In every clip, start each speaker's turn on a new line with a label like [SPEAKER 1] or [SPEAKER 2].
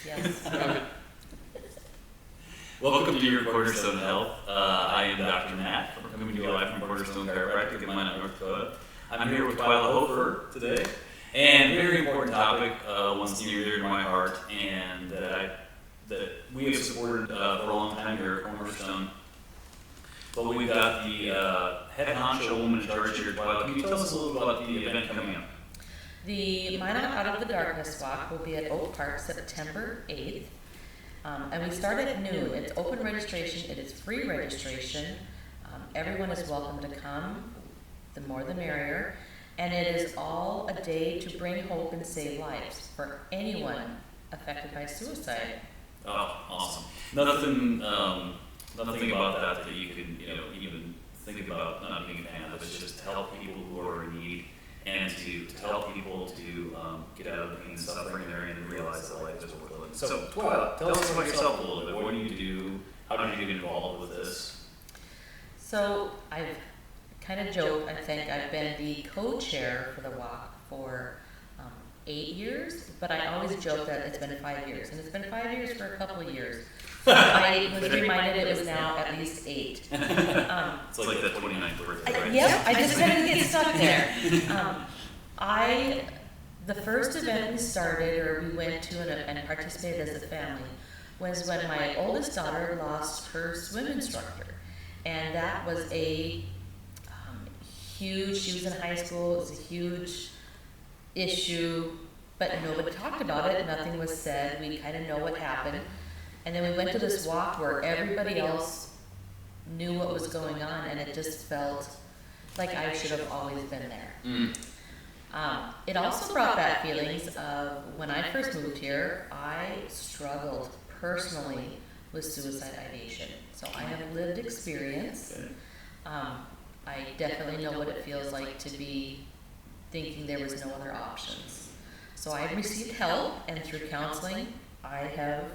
[SPEAKER 1] Yes.
[SPEAKER 2] Welcome to your Cornerstone Health. I am Dr. Matt, coming to you live from CornerStone Chiropractic in Minot, North Dakota. I'm here with Hofer today, and a very important topic, one that's near and dear to my heart, and that we have supported for a long time here at Cornerstone. But we've got the head honcho woman in charge here. Can you tell us a little about the event coming up?
[SPEAKER 1] The Minot Out of the Darkness Walk will be at Oak Park September 8th. And we start at noon. It's open registration. It is free registration. Everyone is welcome to come. The more the merrier. And it is all a day to bring hope and save lives for anyone affected by suicide.
[SPEAKER 2] Oh, awesome. Nothing about that you can, even think about not being a fan of. It's just to help people who are in need and to help people to get out of the pain and suffering they're in and realize that life is worth living. So, tell us about yourself a little bit. What do you do? How did you get involved with this?
[SPEAKER 1] So, I've kind of joked, I think I've been the co-chair for the walk for 8 years, but I always joke that it's been 5 years, and it's been 5 years for a couple of years. So I was reminded it was now at least 8.
[SPEAKER 2] It's like the 29th birthday, right?
[SPEAKER 1] Yep, I just kind of get stuck there. The first event we started, or we went to and participated as a family, was when my oldest daughter lost her swim instructor. And that was a huge, she was in high school, it was a huge issue, but nobody talked about it, nothing was said, we kind of know what happened. And then we went to this walk where everybody else knew what was going on, and it just felt like I should have always been there. It also brought back feelings of when I first moved here, I struggled personally with suicide ideation. So I have lived experience. I definitely know what it feels like to be thinking there was no other options. So I've received help, and through counseling, I have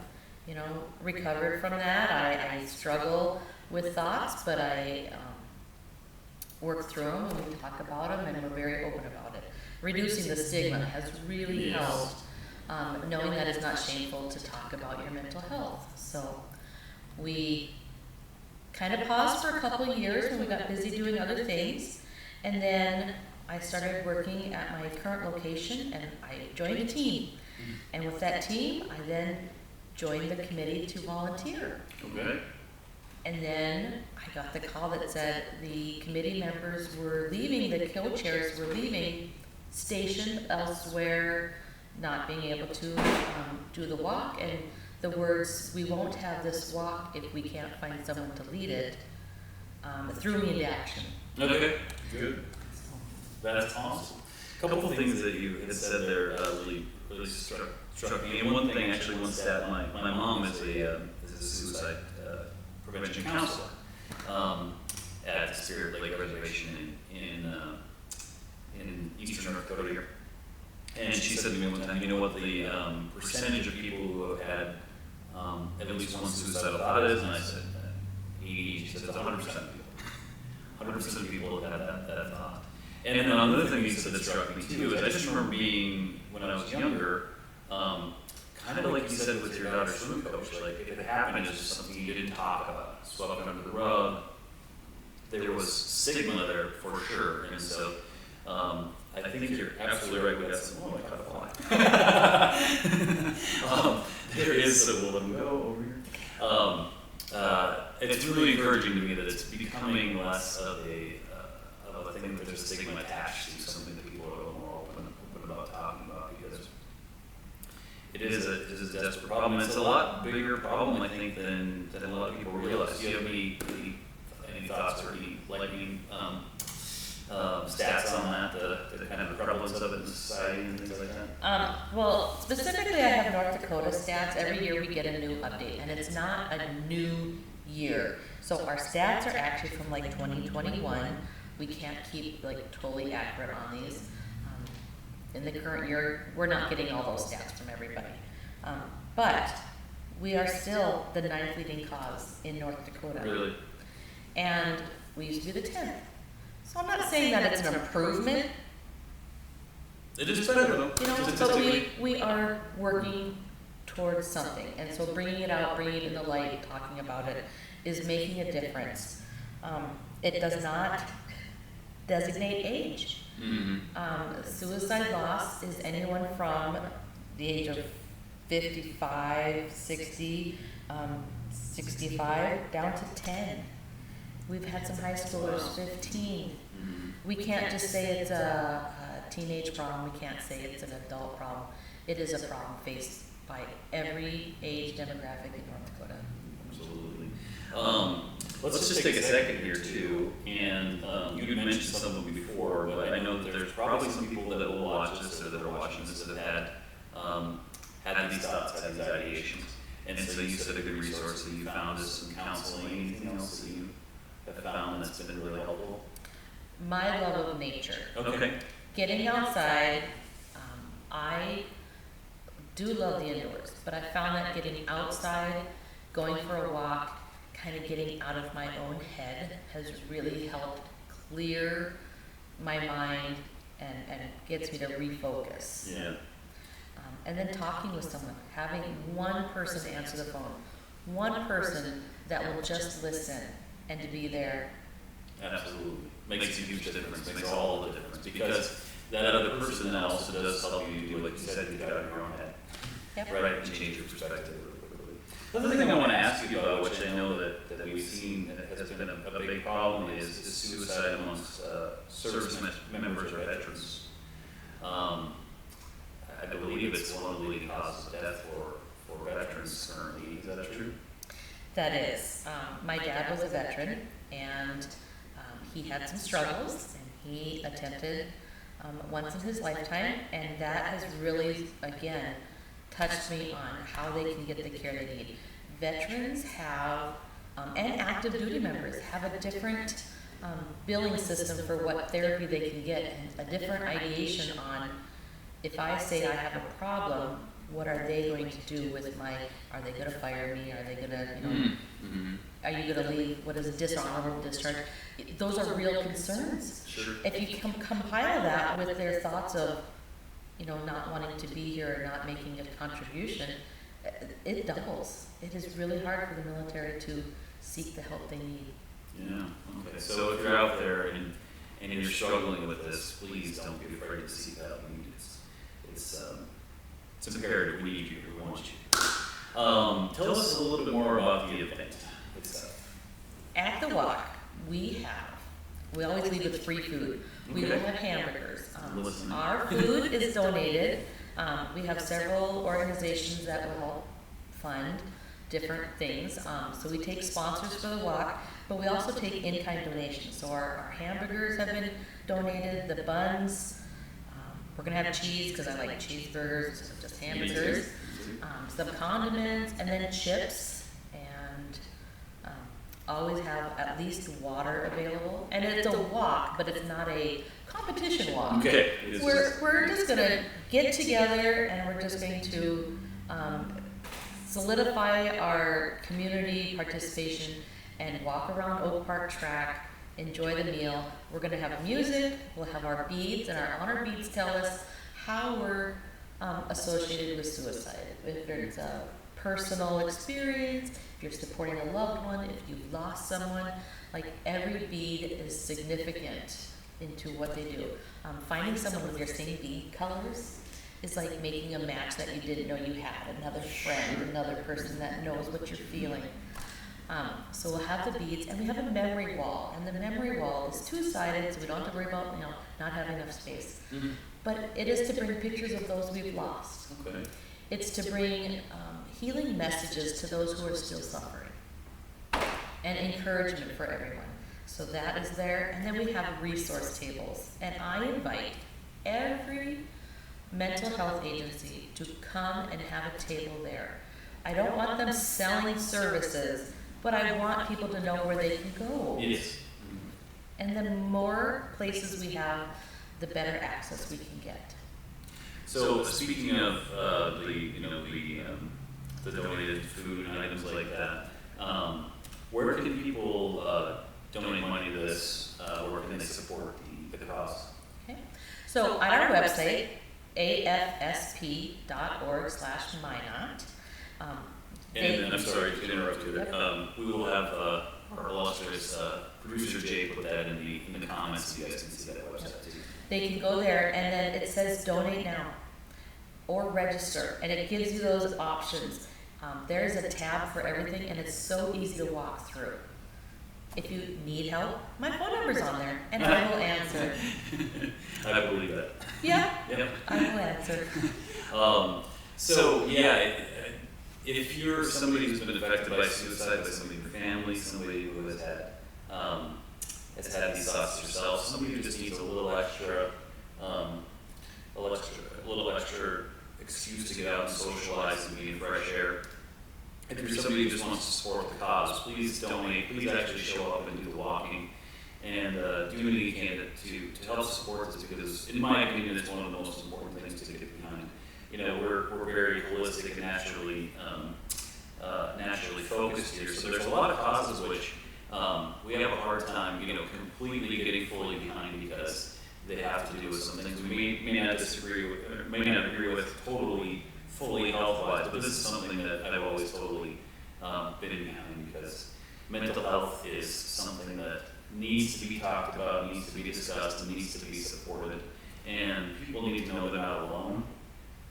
[SPEAKER 1] recovered from that. I struggle with thoughts, but I work through them, and we talk about them, and we're very open about it. Reducing the stigma has really helped, knowing that it's not shameful to talk about your mental health. So we kind of paused for a couple of years when we got busy doing other things, and then I started working at my current location, and I joined a team. And with that team, I then joined the committee to volunteer.
[SPEAKER 2] Okay.
[SPEAKER 1] And then I got the call that said the committee members were leaving, the co-chairs were leaving, stationed elsewhere, not being able to do the walk. And the words, "We won't have this walk if we can't find someone to lead it," threw me into action.
[SPEAKER 2] Okay, good. That's awesome. A couple of things that you had said there really struck me. And one thing, actually, one stat, my mom is a suicide prevention counselor at Spirit Lake Reservation in eastern North Dakota here. And she said to me one time, you know what the percentage of people who have had at least one suicidal thought is? And I said, 80. She said, it's 100% of people. 100% of people have had that thought. And then another thing you said that struck me too is I just remember being, when I was younger, kind of like you said with your daughter's swim coach, like if it happened, it's just something you didn't talk about, swept under the rug. There was stigma there for sure, and so I think you're absolutely right. We got some. Oh, I got a fly. There is some. We'll let them go over here. It's really encouraging to me that it's becoming less of a thing that there's a stigma attached to, something that people are a little more open about talking about, because it is a desperate problem, and it's a lot bigger problem, I think, than a lot of people realize. Do you have any thoughts or any lightning stats on that, the kind of prevalence of it in society and things like that?
[SPEAKER 1] Well, specifically, I have North Dakota stats. Every year we get a new update, and it's not a new year. So our stats are actually from like 2021. We can't keep totally accurate on these. In the current year, we're not getting all those stats from everybody. But we are still the 9th leading cause in North Dakota.
[SPEAKER 2] Really?
[SPEAKER 1] And we used to be the 10th. So I'm not saying that it's an improvement.
[SPEAKER 2] It is better though.
[SPEAKER 1] But we are working towards something. And so bringing it out, bringing it in the light, talking about it is making a difference. It does not designate age. Suicide loss is anyone from the age of 55, 60, 65, down to 10. We've had some high schoolers, 15. We can't just say it's a teenage problem. We can't say it's an adult problem. It is a problem faced by every age demographic in North Dakota.
[SPEAKER 2] Absolutely. Let's just take a second here too, and you mentioned some of them before, but I know that there's probably some people that will watch this or that are watching this that have had these thoughts, had these ideations. And so you said a good resource that you found is some counseling. Anything else that you have found that's been really helpful?
[SPEAKER 1] My love of nature.
[SPEAKER 2] Okay.
[SPEAKER 1] Getting outside, I do love the indoors, but I found that getting outside, going for a walk, kind of getting out of my own head has really helped clear my mind and gets me to refocus.
[SPEAKER 2] Yeah.
[SPEAKER 1] And then talking with someone, having one person answer the phone, one person that will just listen and to be there.
[SPEAKER 2] Absolutely. Makes a huge difference, makes all the difference, because that other person then also does help you do, like you said, you get out of your own head.
[SPEAKER 1] Yep.
[SPEAKER 2] Right, and change your perspective really quickly. Another thing I want to ask you about, which I know that we've seen has been a big problem, is suicide amongst service members or veterans. I believe it's one of the leading causes of death for veterans currently. Is that true?
[SPEAKER 1] That is. My dad was a veteran, and he had some struggles, and he attempted once in his lifetime, and that has really, again, touched me on how they can get the care they need. Veterans have, and active duty members have a different billing system for what therapy they can get, and a different ideation on, if I say I have a problem, what are they going to do with my, are they gonna fire me, are they gonna, are you gonna leave, what is a dishonorable discharge? Those are real concerns.
[SPEAKER 2] Sure.
[SPEAKER 1] If you can compile that with their thoughts of, not wanting to be here or not making a contribution, it doubles. It is really hard for the military to seek the help they need.
[SPEAKER 2] Yeah, okay. So if you're out there and you're struggling with this, please don't be afraid to seek help. It's imperative. We need you. We want you. Tell us a little bit more about the event itself.
[SPEAKER 1] At the walk, we always leave with free food. We will have hamburgers. Our food is donated. We have several organizations that will help fund different things. So we take sponsors for the walk, but we also take in-kind donations. So our hamburgers have been donated, the buns. We're gonna have cheese because I like cheeseburgers, so just hamburgers. Some condiments, and then chips, and always have at least water available. And it's a walk, but it's not a competition walk.
[SPEAKER 2] Okay.
[SPEAKER 1] We're just gonna get together, and we're just going to solidify our community participation and walk around Oak Park Track, enjoy the meal. We're gonna have music, we'll have our beads, and our honor beads tell us how we're associated with suicide. If it's a personal experience, if you're supporting a loved one, if you've lost someone, like every bead is significant into what they do. Finding someone with your same bead colors is like making a match that you didn't know you had, another friend, another person that knows what you're feeling. So we'll have the beads, and we have a memory wall, and the memory wall is two-sided, so we don't have to worry about not having enough space. But it is to bring pictures of those we've lost.
[SPEAKER 2] Okay.
[SPEAKER 1] It's to bring healing messages to those who are still suffering, and encouragement for everyone. So that is there, and then we have resource tables, and I invite every mental health agency to come and have a table there. I don't want them selling services, but I want people to know where they can go.
[SPEAKER 2] Yes.
[SPEAKER 1] And the more places we have, the better access we can get.
[SPEAKER 2] So speaking of the donated food and items like that, where can people donate money to this? Where can they support the cause?
[SPEAKER 1] Okay. So on our website, afsp.org/Minot,
[SPEAKER 2] And then, I'm sorry to interrupt you there. We will have our illustrious producer Jay put that in the comments so you guys can see that website too.
[SPEAKER 1] They can go there and then it says donate now or register, and it gives you those options. There's a tab for everything and it's so easy to walk through. If you need help, my phone number's on there and I will answer.
[SPEAKER 2] I believe that.
[SPEAKER 1] Yeah,
[SPEAKER 2] Yep.
[SPEAKER 1] I will answer.
[SPEAKER 2] So yeah, if you're somebody who's been affected by suicide, by somebody in your family, somebody who has had these thoughts yourself, somebody who just needs a little extra excuse to get out and socialize and be in fresh air. If you're somebody who just wants to support the cause, please donate. Please actually show up and do the walking, and do anything you can to help support this, because in my opinion, it's one of the most important things to get behind. You know, we're very holistic and naturally focused here. So there's a lot of causes which we have a hard time, completely getting fully behind, because they have to do with some things we may not disagree with, or may not agree with totally, fully health-wise. But this is something that I've always totally been behind, because mental health is something that needs to be talked about, needs to be discussed, and needs to be supported. And people need to know they're not alone.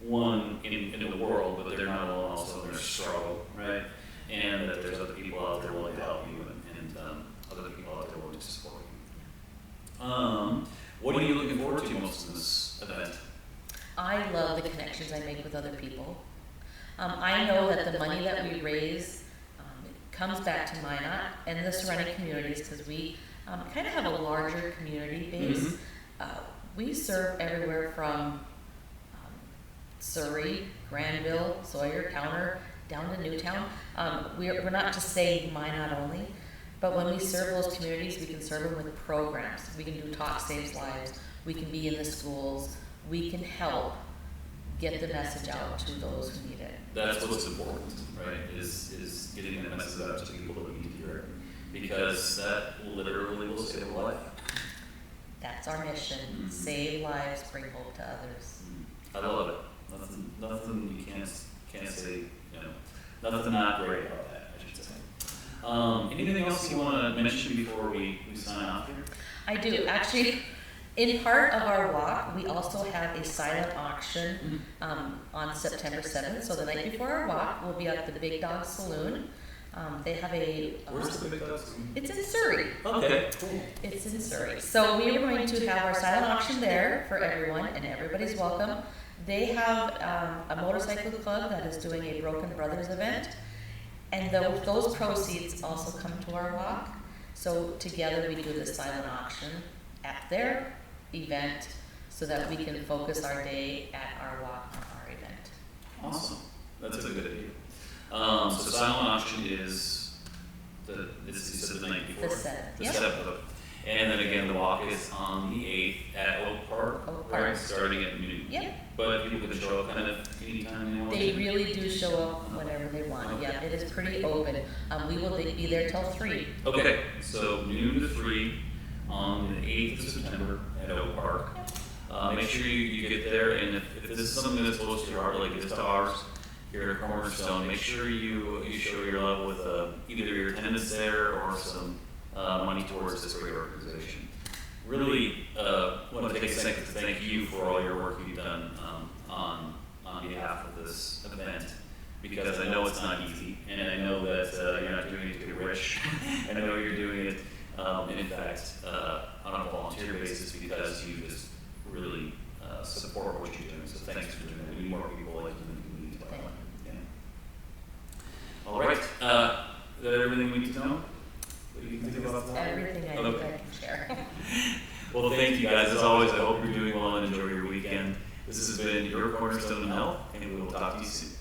[SPEAKER 2] One, in the world, but they're not alone also in their struggle, right? And that there's other people out there willing to help you, and other people out there willing to support you. What are you looking forward to most in this event?
[SPEAKER 1] I love the connections I make with other people. I know that the money that we raise comes back to Minot and the surrounding communities, because we kind of have a larger community base. We serve everywhere from Surrey, Granville, Sawyer, Towner, down to Newtown. We're not just saying Minot only, but when we serve those communities, we can serve them with programs. We can do Talk Saves Lives. We can be in the schools. We can help get the message out to those who need it.
[SPEAKER 2] That's what's important, right? Is getting that message out to people that need to hear it, because that literally will save a life.
[SPEAKER 1] That's our mission: save lives, bring hope to others.
[SPEAKER 2] I love it. Nothing you can't say, nothing not great about that, I should say. Anything else you want to mention before we sign off here?
[SPEAKER 1] I do. Actually, in part of our walk, we also have a silent auction on September 7th. So the night before our walk, we'll be at the Big Dog Saloon. They have a...
[SPEAKER 2] Where's the Big Dog Saloon?
[SPEAKER 1] It's in Surrey.
[SPEAKER 2] Okay, cool.
[SPEAKER 1] It's in Surrey. So we are going to have our silent auction there for everyone, and everybody's welcome. They have a motorcycle club that is doing a Broken Brothers event, and those proceeds also come to our walk. So together we do the silent auction at their event, so that we can focus our day at our walk on our event.
[SPEAKER 2] Awesome. That's a good idea. So silent auction is the night before.
[SPEAKER 1] The 7th.
[SPEAKER 2] The
[SPEAKER 1] Yep.
[SPEAKER 2] 7th. And then again, the walk is on the 8th at Oak Park,
[SPEAKER 1] Oak Park.
[SPEAKER 2] right? Starting at noon.
[SPEAKER 1] Yep.
[SPEAKER 2] But people can show up kind of anytime they want.
[SPEAKER 1] They really do show up whenever they want. Yeah, it is pretty open. We will be there till 3.
[SPEAKER 2] Okay, so noon to 3 on the 8th of September at Oak Park. Make sure you get there, and if this is something that's close to your heart, like it is to ours here at CornerStone, make sure you show your love with either your attendance there or some money towards this great organization. Really want to take a second to thank you for all your work you've done on behalf of this event, because I know it's not easy, and I know that you're not doing it to get rich. I know you're doing it, in fact, on a volunteer basis, because you just really support what you're doing. So thanks for doing it. We need more people like you in the community. Yeah. All right. Is that everything we need to know? What do you think about that?
[SPEAKER 1] Everything I think I can share.
[SPEAKER 2] Well, thank you guys. As always, I hope you're doing well and enjoy your weekend. This has been your CornerStone Health, and we will talk to you soon.